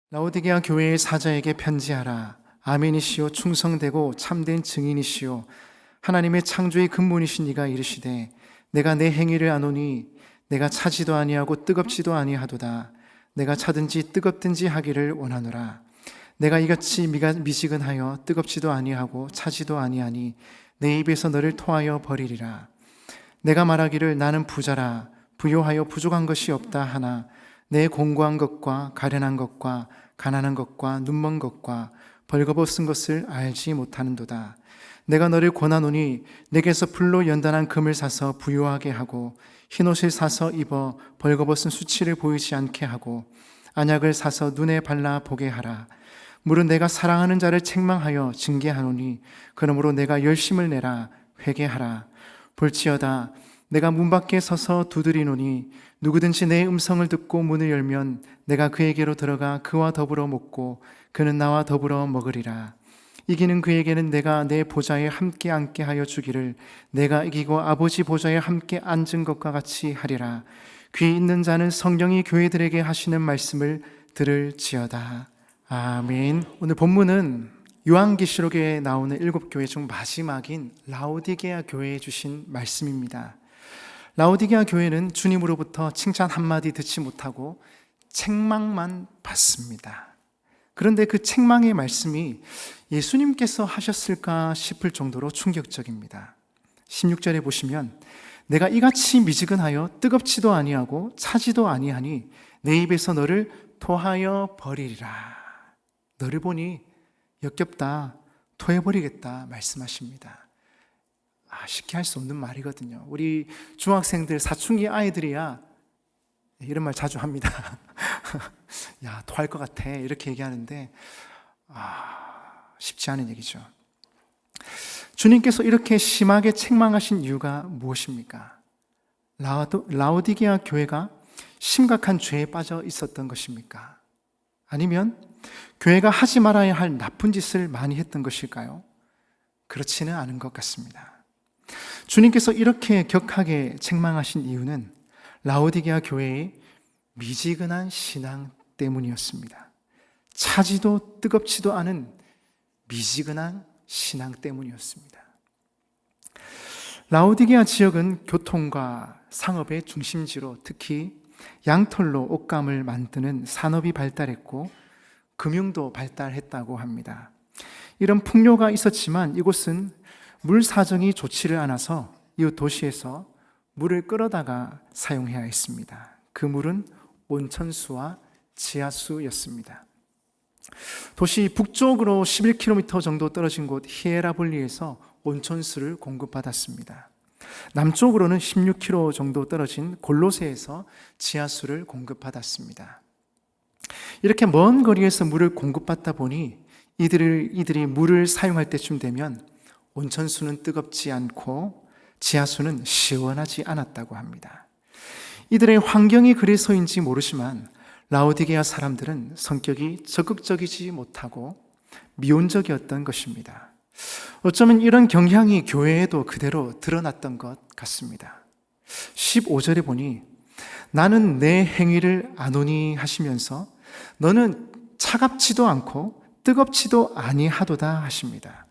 라오디게아 교회의 사자에게 편지하라. 아멘이시요 충성되고 참된 증인이시요 하나님의 창조의 근본이신 이가 이르시되 내가 내 행위를 아노니 내가 차지도 아니하고 뜨겁지도 아니하도다. 내가 차든지 뜨겁든지 하기를 원하노라. 내가 이같이 미지근하여 뜨겁지도 아니하고 차지도 아니하니 내 입에서 너를 토하여 버리리라. 내가 말하기를 나는 부자라 부요하여 부족한 것이 없다 하나 내 공고한 것과 가련한 것과 가난한 것과 눈먼 것과 벌거벗은 것을 알지 못하는도다. 내가 너를 권하노니 내게서 불로 연단한 금을 사서 부요하게 하고 흰옷을 사서 입어 벌거벗은 수치를 보이지 않게 하고 안약을 사서 눈에 발라 보게 하라. 물은 내가 사랑하는 자를 책망하여 징계하노니 그러므로 내가 열심을 내라 회개하라. 볼지어다 내가 문 밖에 서서 두드리노니 누구든지 내 음성을 듣고 문을 열면 내가 그에게로 들어가 그와 더불어 먹고 그는 나와 더불어 먹으리라. 이기는 그에게는 내가 내 보좌에 함께 앉게 하여 주기를 내가 이기고 아버지 보좌에 함께 앉은 것과 같이 하리라. 귀 있는 자는 성령이 교회들에게 하시는 말씀을 들을지어다. 아멘. 오늘 본문은 요한계시록에 나오는 7교회 중 마지막인 라오디게아 교회에 주신 말씀입니다. 라오디게아 교회는 주님으로부터 칭찬 한마디 듣지 못하고 책망만 받습니다. 그런데 그 책망의 말씀이 예수님께서 하셨을까 싶을 정도로 충격적입니다. 16절에 보시면 내가 이같이 미지근하여 뜨겁지도 아니하고 차지도 아니하니 내 입에서 너를 토하여 버리리라. 너를 보니 역겹다, 토해버리겠다 말씀하십니다. 쉽게 할 수 없는 말이거든요. 우리 중학생들, 사춘기 아이들이야 이런 말 자주 합니다. 야, 토할 것 같아 이렇게 얘기하는데 쉽지 않은 얘기죠. 주님께서 이렇게 심하게 책망하신 이유가 무엇입니까? 라오디게아 교회가 심각한 죄에 빠져 있었던 것입니까? 아니면 교회가 하지 말아야 할 나쁜 짓을 많이 했던 것일까요? 그렇지는 않은 것 같습니다. 주님께서 이렇게 격하게 책망하신 이유는 라오디게아 교회의 미지근한 신앙 때문이었습니다. 차지도 뜨겁지도 않은 미지근한 신앙 때문이었습니다. 라오디게아 지역은 교통과 상업의 중심지로 특히 양털로 옷감을 만드는 산업이 발달했고 금융도 발달했다고 합니다. 이런 풍요가 있었지만 이곳은 물 사정이 좋지를 않아서 이웃 도시에서 물을 끌어다가 사용해야 했습니다. 그 물은 온천수와 지하수였습니다. 도시 북쪽으로 11km 정도 떨어진 곳 히에라볼리에서 온천수를 공급받았습니다. 남쪽으로는 16km 정도 떨어진 골로새에서 지하수를 공급받았습니다. 이렇게 먼 거리에서 물을 공급받다 보니 이들이 물을 사용할 때쯤 되면 온천수는 뜨겁지 않고 지하수는 시원하지 않았다고 합니다. 이들의 환경이 그래서인지 모르지만 라오디게아 사람들은 성격이 적극적이지 못하고 미온적이었던 것입니다. 어쩌면 이런 경향이 교회에도 그대로 드러났던 것 같습니다. 15절에 보니 나는 내 행위를 아노니 하시면서 너는 차갑지도 않고 뜨겁지도 아니하도다 하십니다.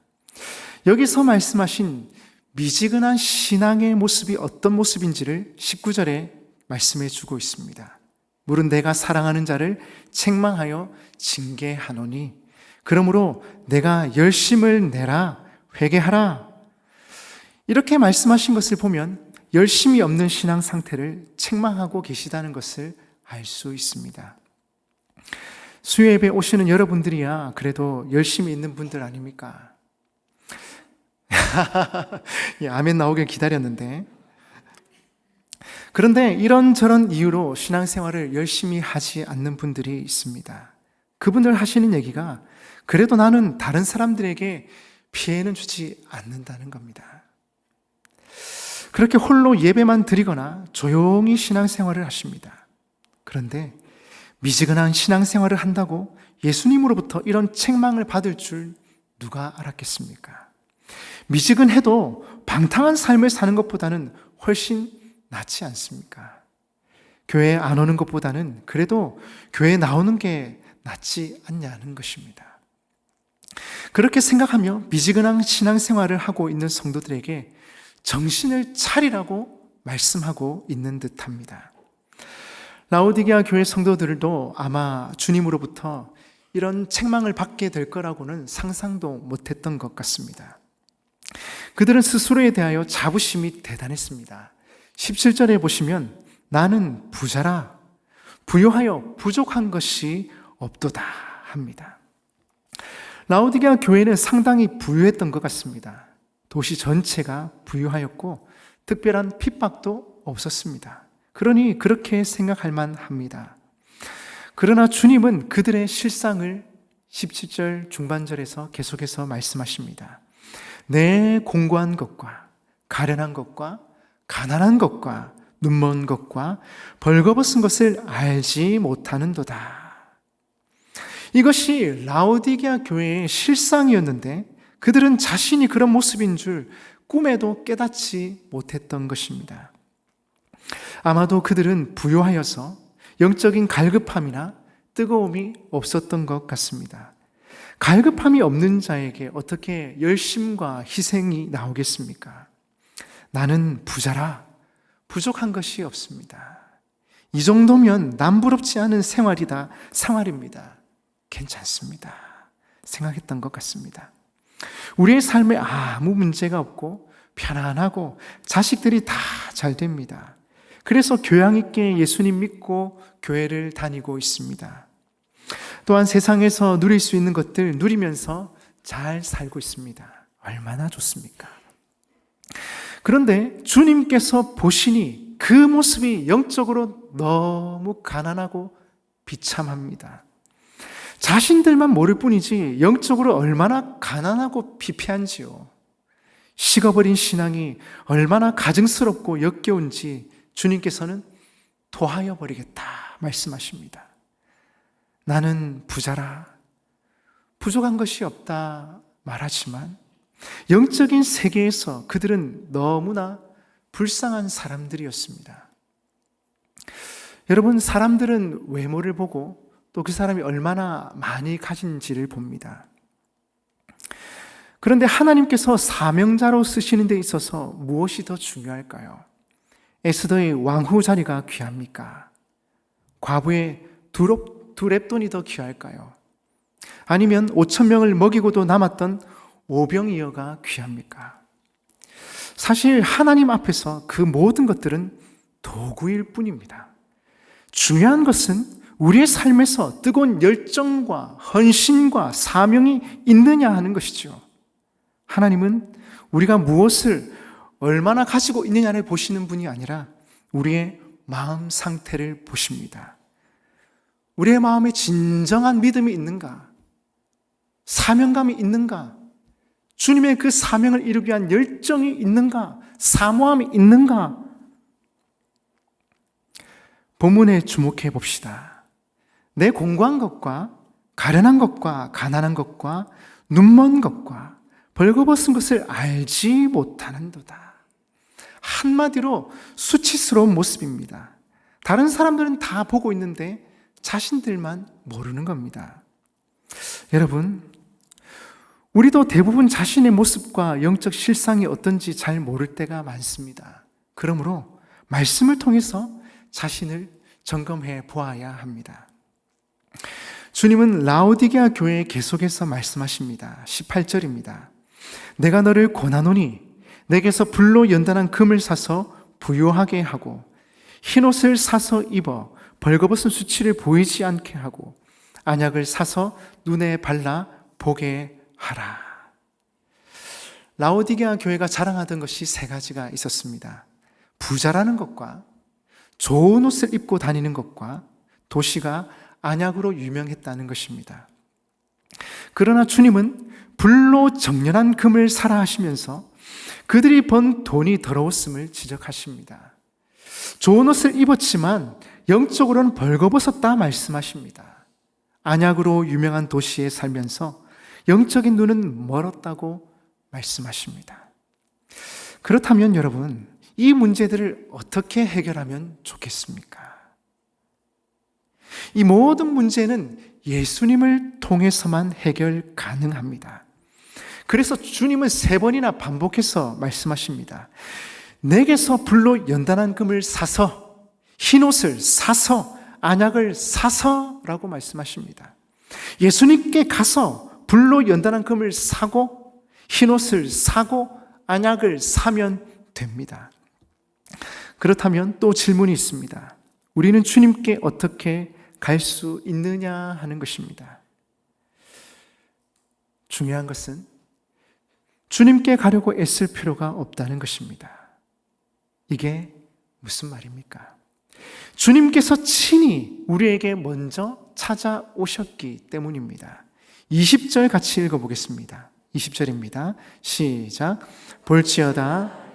여기서 말씀하신 미지근한 신앙의 모습이 어떤 모습인지를 19절에 말씀해 주고 있습니다. 물은 내가 사랑하는 자를 책망하여 징계하노니 그러므로 내가 열심을 내라 회개하라. 이렇게 말씀하신 것을 보면 열심이 없는 신앙 상태를 책망하고 계시다는 것을 알 수 있습니다. 수요 예배 오시는 여러분들이야 그래도 열심히 있는 분들 아닙니까? 아멘 나오길 기다렸는데, 그런데 이런저런 이유로 신앙생활을 열심히 하지 않는 분들이 있습니다. 그분들 하시는 얘기가 그래도 나는 다른 사람들에게 피해는 주지 않는다는 겁니다. 그렇게 홀로 예배만 드리거나 조용히 신앙생활을 하십니다. 그런데 미지근한 신앙생활을 한다고 예수님으로부터 이런 책망을 받을 줄 누가 알았겠습니까? 미지근해도 방탕한 삶을 사는 것보다는 훨씬 낫지 않습니까? 교회에 안 오는 것보다는 그래도 교회에 나오는 게 낫지 않냐는 것입니다. 그렇게 생각하며 미지근한 신앙생활을 하고 있는 성도들에게 정신을 차리라고 말씀하고 있는 듯합니다. 라오디게아 교회 성도들도 아마 주님으로부터 이런 책망을 받게 될 거라고는 상상도 못했던 것 같습니다. 그들은 스스로에 대하여 자부심이 대단했습니다. 17절에 보시면 나는 부자라 부요하여 부족한 것이 없도다 합니다. 라오디게아 교회는 상당히 부유했던 것 같습니다. 도시 전체가 부유하였고 특별한 핍박도 없었습니다. 그러니 그렇게 생각할 만합니다. 그러나 주님은 그들의 실상을 17절 중반절에서 계속해서 말씀하십니다. 내 공고한 것과 가련한 것과 가난한 것과 눈먼 것과 벌거벗은 것을 알지 못하는도다. 이것이 라오디게아 교회의 실상이었는데 그들은 자신이 그런 모습인 줄 꿈에도 깨닫지 못했던 것입니다. 아마도 그들은 부요하여서 영적인 갈급함이나 뜨거움이 없었던 것 같습니다. 갈급함이 없는 자에게 어떻게 열심과 희생이 나오겠습니까? 나는 부자라 부족한 것이 없습니다. 이 정도면 남부럽지 않은 생활입니다. 괜찮습니다. 생각했던 것 같습니다. 우리의 삶에 아무 문제가 없고 편안하고 자식들이 다 잘 됩니다. 그래서 교양 있게 예수님 믿고 교회를 다니고 있습니다. 또한 세상에서 누릴 수 있는 것들 누리면서 잘 살고 있습니다. 얼마나 좋습니까? 그런데 주님께서 보시니 그 모습이 영적으로 너무 가난하고 비참합니다. 자신들만 모를 뿐이지 영적으로 얼마나 가난하고 피폐한지요. 식어버린 신앙이 얼마나 가증스럽고 역겨운지 주님께서는 토하여 버리겠다 말씀하십니다. 나는 부자라 부족한 것이 없다 말하지만 영적인 세계에서 그들은 너무나 불쌍한 사람들이었습니다. 여러분, 사람들은 외모를 보고 또 그 사람이 얼마나 많이 가진지를 봅니다. 그런데 하나님께서 사명자로 쓰시는 데 있어서 무엇이 더 중요할까요? 에스더의 왕후 자리가 귀합니까? 과부의 두 렙돈이 더 귀할까요? 아니면 5,000명을 먹이고도 남았던 오병이어가 귀합니까? 사실 하나님 앞에서 그 모든 것들은 도구일 뿐입니다. 중요한 것은 우리의 삶에서 뜨거운 열정과 헌신과 사명이 있느냐 하는 것이죠. 하나님은 우리가 무엇을 얼마나 가지고 있느냐를 보시는 분이 아니라 우리의 마음 상태를 보십니다. 우리의 마음에 진정한 믿음이 있는가? 사명감이 있는가? 주님의 그 사명을 이루기 위한 열정이 있는가? 사모함이 있는가? 본문에 주목해 봅시다. 내 공고한 것과 가련한 것과 가난한 것과 눈먼 것과 벌거벗은 것을 알지 못하는도다. 한마디로 수치스러운 모습입니다. 다른 사람들은 다 보고 있는데 자신들만 모르는 겁니다. 여러분, 우리도 대부분 자신의 모습과 영적 실상이 어떤지 잘 모를 때가 많습니다. 그러므로 말씀을 통해서 자신을 점검해 보아야 합니다. 주님은 라오디게아 교회에 계속해서 말씀하십니다. 18절입니다. 내가 너를 권하노니 내게서 불로 연단한 금을 사서 부요하게 하고 흰옷을 사서 입어 벌거벗은 수치를 보이지 않게 하고 안약을 사서 눈에 발라 보게 하라. 라오디게아 교회가 자랑하던 것이 세 가지가 있었습니다. 부자라는 것과 좋은 옷을 입고 다니는 것과 도시가 안약으로 유명했다는 것입니다. 그러나 주님은 불로 정련한 금을 사라 하시면서 그들이 번 돈이 더러웠음을 지적하십니다. 좋은 옷을 입었지만 영적으로는 벌거벗었다 말씀하십니다. 안약으로 유명한 도시에 살면서 영적인 눈은 멀었다고 말씀하십니다. 그렇다면 여러분, 이 문제들을 어떻게 해결하면 좋겠습니까? 이 모든 문제는 예수님을 통해서만 해결 가능합니다. 그래서 주님은 3번이나 반복해서 말씀하십니다. 내게서 불로 연단한 금을 사서, 흰옷을 사서, 안약을 사서 라고 말씀하십니다. 예수님께 가서 불로 연단한 금을 사고, 흰옷을 사고, 안약을 사면 됩니다. 그렇다면 또 질문이 있습니다. 우리는 주님께 어떻게 갈 수 있느냐 하는 것입니다. 중요한 것은 주님께 가려고 애쓸 필요가 없다는 것입니다. 이게 무슨 말입니까? 주님께서 친히 우리에게 먼저 찾아오셨기 때문입니다. 20절 같이 읽어보겠습니다. 20절입니다. 시작. 볼지어다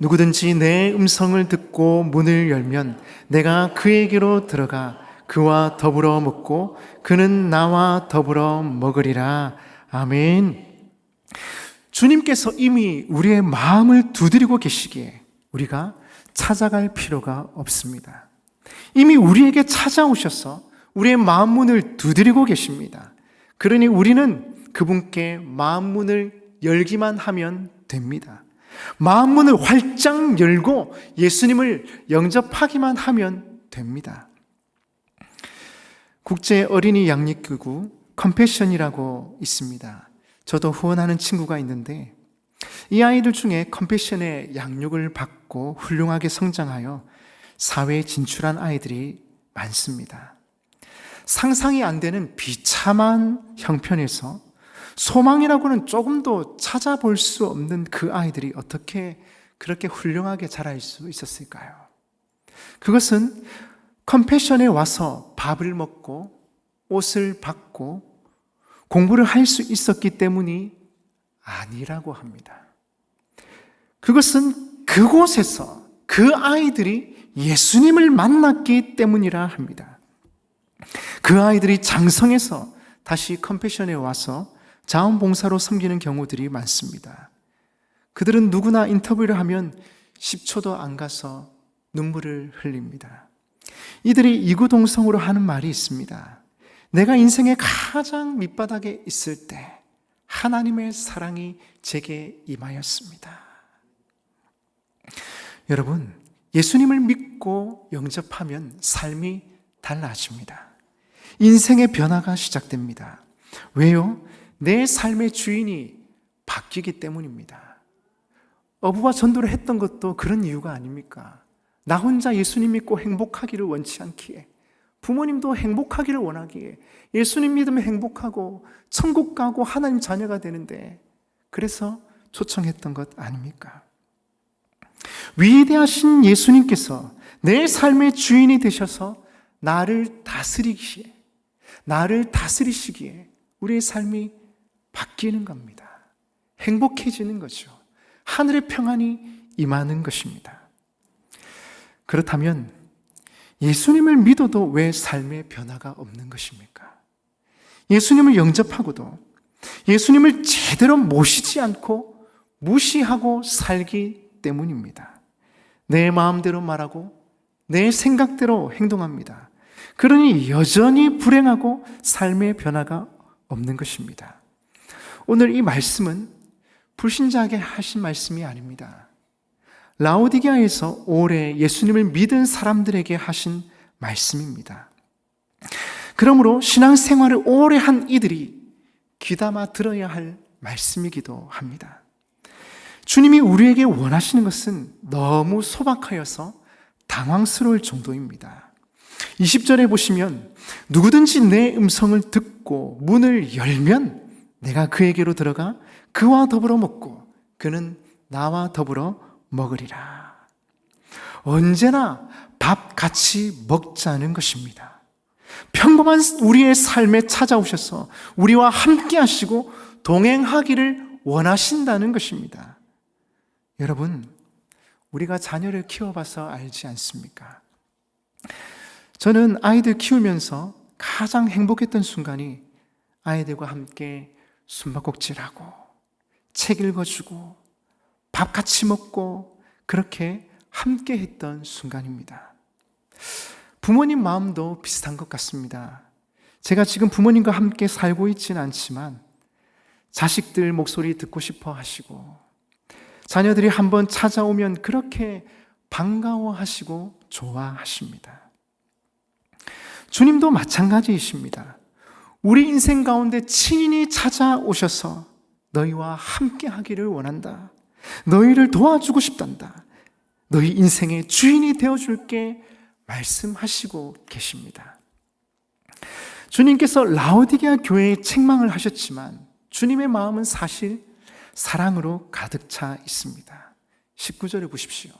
누구든지 내 음성을 듣고 문을 열면 내가 그에게로 들어가 그와 더불어 먹고 그는 나와 더불어 먹으리라. 아멘. 주님께서 이미 우리의 마음을 두드리고 계시기에 우리가 찾아갈 필요가 없습니다. 이미 우리에게 찾아오셔서 우리의 마음 문을 두드리고 계십니다. 그러니 우리는 그분께 마음 문을 열기만 하면 됩니다. 마음 문을 활짝 열고 예수님을 영접하기만 하면 됩니다. 국제 어린이 양육기구 컴패션이라고 있습니다. 저도 후원하는 친구가 있는데 이 아이들 중에 컴패션의 양육을 받고 훌륭하게 성장하여 사회에 진출한 아이들이 많습니다. 상상이 안 되는 비참한 형편에서 소망이라고는 조금도 찾아볼 수 없는 그 아이들이 어떻게 그렇게 훌륭하게 자랄 수 있었을까요? 그것은 컴패션에 와서 밥을 먹고 옷을 받고 공부를 할 수 있었기 때문이 아니라고 합니다. 그것은 그곳에서 그 아이들이 예수님을 만났기 때문이라 합니다. 그 아이들이 장성해서 다시 컴패션에 와서 자원봉사로 섬기는 경우들이 많습니다. 그들은 누구나 인터뷰를 하면 10초도 안 가서 눈물을 흘립니다. 이들이 이구동성으로 하는 말이 있습니다. 내가 인생의 가장 밑바닥에 있을 때 하나님의 사랑이 제게 임하였습니다. 여러분, 예수님을 믿고 영접하면 삶이 달라집니다. 인생의 변화가 시작됩니다. 왜요? 내 삶의 주인이 바뀌기 때문입니다. 어부와 전도를 했던 것도 그런 이유가 아닙니까? 나 혼자 예수님 믿고 행복하기를 원치 않기에, 부모님도 행복하기를 원하기에, 예수님 믿으면 행복하고 천국 가고 하나님 자녀가 되는데, 그래서 초청했던 것 아닙니까? 위대하신 예수님께서 내 삶의 주인이 되셔서 나를 다스리시기에 우리의 삶이 바뀌는 겁니다. 행복해지는 거죠. 하늘의 평안이 임하는 것입니다. 그렇다면 예수님을 믿어도 왜 삶의 변화가 없는 것입니까? 예수님을 영접하고도 예수님을 제대로 모시지 않고 무시하고 살기 때문입니다. 내 마음대로 말하고 내 생각대로 행동합니다. 그러니 여전히 불행하고 삶의 변화가 없는 것입니다. 오늘 이 말씀은 불신자에게 하신 말씀이 아닙니다. 라오디게아에서 오래 예수님을 믿은 사람들에게 하신 말씀입니다. 그러므로 신앙생활을 오래 한 이들이 귀담아 들어야 할 말씀이기도 합니다. 주님이 우리에게 원하시는 것은 너무 소박하여서 당황스러울 정도입니다. 20절에 보시면 누구든지 내 음성을 듣고 문을 열면 내가 그에게로 들어가 그와 더불어 먹고 그는 나와 더불어 먹으리라. 언제나 밥 같이 먹자는 것입니다. 평범한 우리의 삶에 찾아오셔서 우리와 함께 하시고 동행하기를 원하신다는 것입니다. 여러분, 우리가 자녀를 키워봐서 알지 않습니까? 저는 아이들 키우면서 가장 행복했던 순간이 아이들과 함께 숨바꼭질하고 책 읽어주고 밥 같이 먹고 그렇게 함께 했던 순간입니다. 부모님 마음도 비슷한 것 같습니다. 제가 지금 부모님과 함께 살고 있지는 않지만 자식들 목소리 듣고 싶어 하시고 자녀들이 한번 찾아오면 그렇게 반가워하시고 좋아하십니다. 주님도 마찬가지이십니다. 우리 인생 가운데 친인이 찾아오셔서 너희와 함께 하기를 원한다. 너희를 도와주고 싶단다. 너희 인생의 주인이 되어줄게 말씀하시고 계십니다. 주님께서 라오디게아 교회에 책망을 하셨지만 주님의 마음은 사실 사랑으로 가득 차 있습니다. 19절을 보십시오.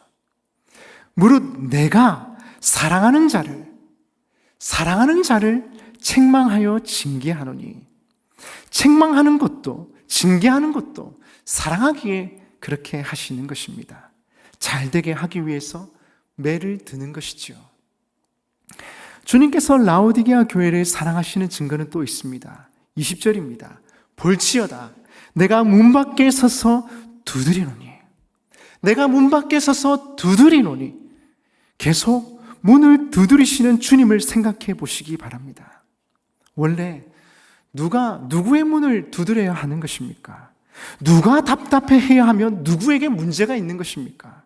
무릇 내가 사랑하는 자를 책망하여 징계하노니, 책망하는 것도 징계하는 것도 사랑하기에 그렇게 하시는 것입니다. 잘되게 하기 위해서 매를 드는 것이지요. 주님께서 라오디게아 교회를 사랑하시는 증거는 또 있습니다. 20절입니다. 볼지어다 내가 문 밖에 서서 두드리노니, 내가 문 밖에 서서 두드리노니, 계속 문을 두드리시는 주님을 생각해 보시기 바랍니다. 원래 누가 누구의 문을 두드려야 하는 것입니까? 누가 답답해해야 하면 누구에게 문제가 있는 것입니까?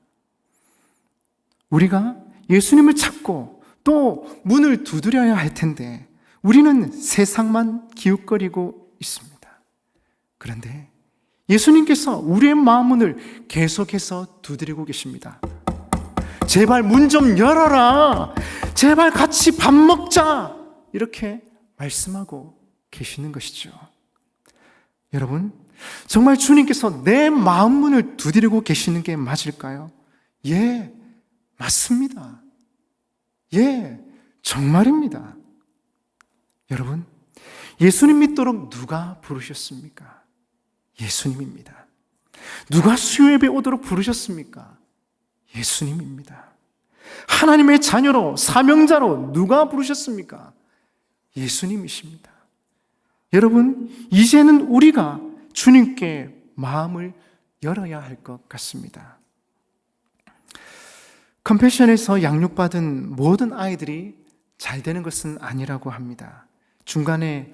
우리가 예수님을 찾고 또 문을 두드려야 할 텐데 우리는 세상만 기웃거리고 있습니다. 그런데 예수님께서 우리의 마음문을 계속해서 두드리고 계십니다. 제발 문 좀 열어라. 제발 같이 밥 먹자. 이렇게 말씀하고 계시는 것이죠. 여러분, 정말 주님께서 내 마음문을 두드리고 계시는 게 맞을까요? 예, 맞습니다. 예, 정말입니다. 여러분, 예수님 믿도록 누가 부르셨습니까? 예수님입니다. 누가 수요예배 오도록 부르셨습니까? 예수님입니다. 하나님의 자녀로, 사명자로 누가 부르셨습니까? 예수님이십니다. 여러분, 이제는 우리가 주님께 마음을 열어야 할 것 같습니다. 컴패션에서 양육받은 모든 아이들이 잘 되는 것은 아니라고 합니다. 중간에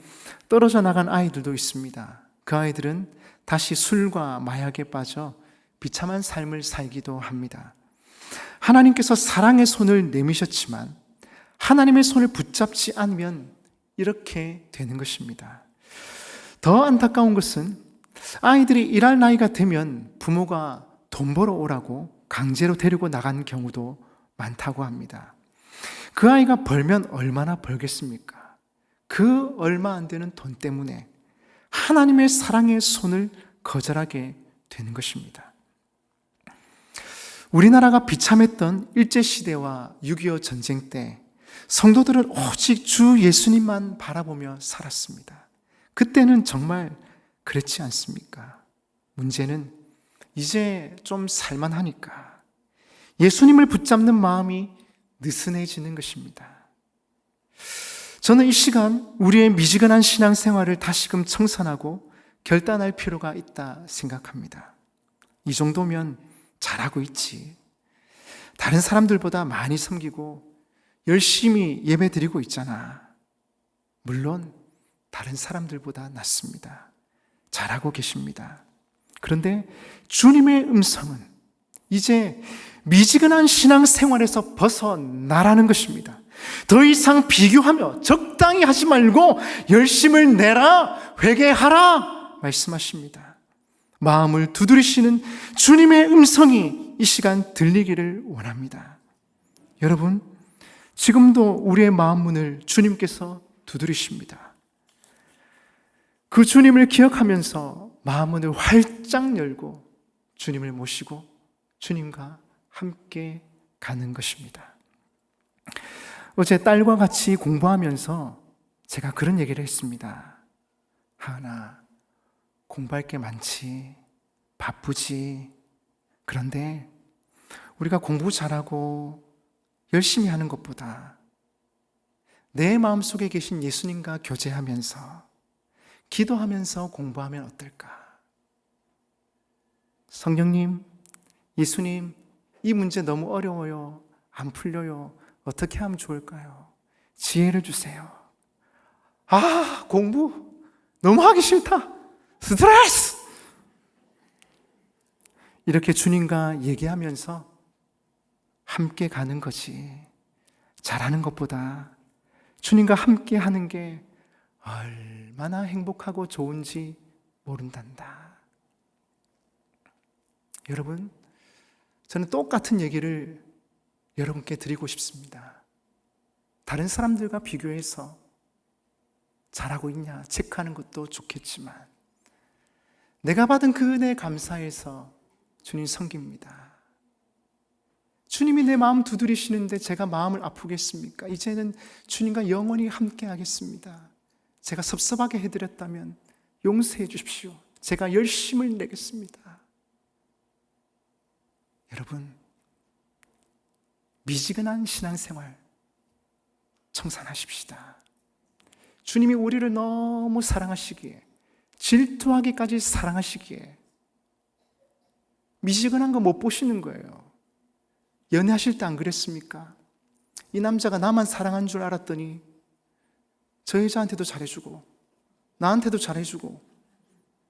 떨어져 나간 아이들도 있습니다. 그 아이들은 다시 술과 마약에 빠져 비참한 삶을 살기도 합니다. 하나님께서 사랑의 손을 내미셨지만 하나님의 손을 붙잡지 않으면 이렇게 되는 것입니다. 더 안타까운 것은 아이들이 일할 나이가 되면 부모가 돈 벌어 오라고 강제로 데리고 나간 경우도 많다고 합니다. 그 아이가 벌면 얼마나 벌겠습니까? 그 얼마 안 되는 돈 때문에 하나님의 사랑의 손을 거절하게 되는 것입니다. 우리나라가 비참했던 일제시대와 6.25 전쟁 때 성도들은 오직 주 예수님만 바라보며 살았습니다. 그때는 정말 그렇지 않습니까? 문제는 이제 좀 살만하니까 예수님을 붙잡는 마음이 느슨해지는 것입니다. 저는 이 시간 우리의 미지근한 신앙생활을 다시금 청산하고 결단할 필요가 있다 생각합니다. 이 정도면 잘하고 있지. 다른 사람들보다 많이 섬기고 열심히 예배드리고 있잖아. 물론 다른 사람들보다 낫습니다. 잘하고 계십니다. 그런데 주님의 음성은 이제 미지근한 신앙생활에서 벗어나라는 것입니다. 더 이상 비교하며 적당히 하지 말고 열심을 내라, 회개하라 말씀하십니다. 마음을 두드리시는 주님의 음성이 이 시간 들리기를 원합니다. 여러분, 지금도 우리의 마음 문을 주님께서 두드리십니다. 그 주님을 기억하면서 마음 문을 활짝 열고 주님을 모시고 주님과 함께 가는 것입니다. 어제 딸과 같이 공부하면서 제가 그런 얘기를 했습니다. 하은아, 공부할 게 많지, 바쁘지. 그런데 우리가 공부 잘하고 열심히 하는 것보다 내 마음속에 계신 예수님과 교제하면서 기도하면서 공부하면 어떨까? 성령님, 예수님, 이 문제 너무 어려워요. 안 풀려요. 어떻게 하면 좋을까요? 지혜를 주세요. 공부 너무 하기 싫다. 스트레스! 이렇게 주님과 얘기하면서 함께 가는 거지. 잘하는 것보다 주님과 함께 하는 게 얼마나 행복하고 좋은지 모른단다. 여러분, 저는 똑같은 얘기를 여러분께 드리고 싶습니다. 다른 사람들과 비교해서 잘하고 있냐 체크하는 것도 좋겠지만 내가 받은 그 은혜에 감사해서 주님 섬깁니다. 주님이 내 마음 두드리시는데 제가 마음을 아프겠습니까? 이제는 주님과 영원히 함께 하겠습니다. 제가 섭섭하게 해드렸다면 용서해 주십시오. 제가 열심을 내겠습니다. 여러분, 미지근한 신앙생활 청산하십시다. 주님이 우리를 너무 사랑하시기에, 질투하기까지 사랑하시기에 미지근한 거 못 보시는 거예요. 연애하실 때 안 그랬습니까? 이 남자가 나만 사랑한 줄 알았더니 저 여자한테도 잘해주고 나한테도 잘해주고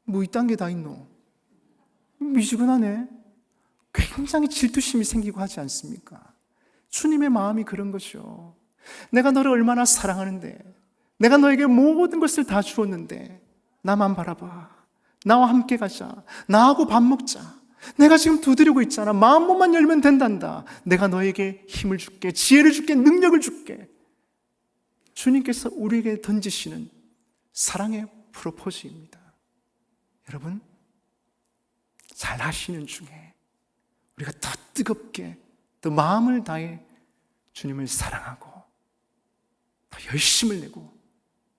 뭐 이딴 게 다 있노? 미지근하네. 굉장히 질투심이 생기고 하지 않습니까? 주님의 마음이 그런 거죠. 내가 너를 얼마나 사랑하는데, 내가 너에게 모든 것을 다 주었는데 나만 바라봐. 나와 함께 가자. 나하고 밥 먹자. 내가 지금 두드리고 있잖아. 마음만 열면 된단다. 내가 너에게 힘을 줄게, 지혜를 줄게, 능력을 줄게. 주님께서 우리에게 던지시는 사랑의 프로포즈입니다. 여러분, 잘 하시는 중에 우리가 더 뜨겁게, 더 마음을 다해 주님을 사랑하고 더 열심을 내고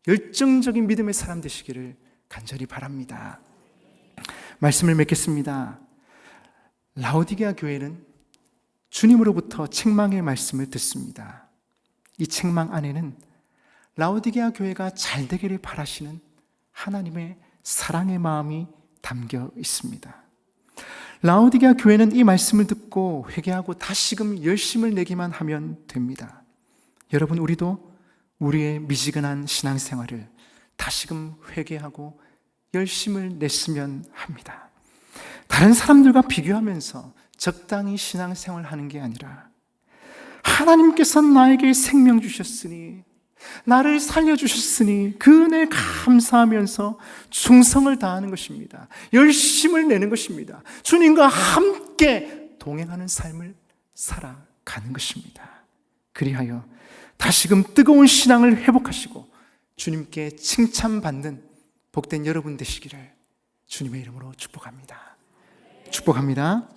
열정적인 믿음의 사람 되시기를 간절히 바랍니다. 말씀을 맺겠습니다. 라오디게아 교회는 주님으로부터 책망의 말씀을 듣습니다. 이 책망 안에는 라오디게아 교회가 잘 되기를 바라시는 하나님의 사랑의 마음이 담겨 있습니다. 라오디게아 교회는 이 말씀을 듣고 회개하고 다시금 열심을 내기만 하면 됩니다. 여러분, 우리도 우리의 미지근한 신앙생활을 다시금 회개하고 열심을 냈으면 합니다. 다른 사람들과 비교하면서 적당히 신앙생활을 하는 게 아니라 하나님께서 나에게 생명 주셨으니, 나를 살려주셨으니 그 은혜에 감사하면서 충성을 다하는 것입니다. 열심을 내는 것입니다. 주님과 함께 동행하는 삶을 살아가는 것입니다. 그리하여 다시금 뜨거운 신앙을 회복하시고 주님께 칭찬받는 복된 여러분 되시기를 주님의 이름으로 축복합니다. 축복합니다.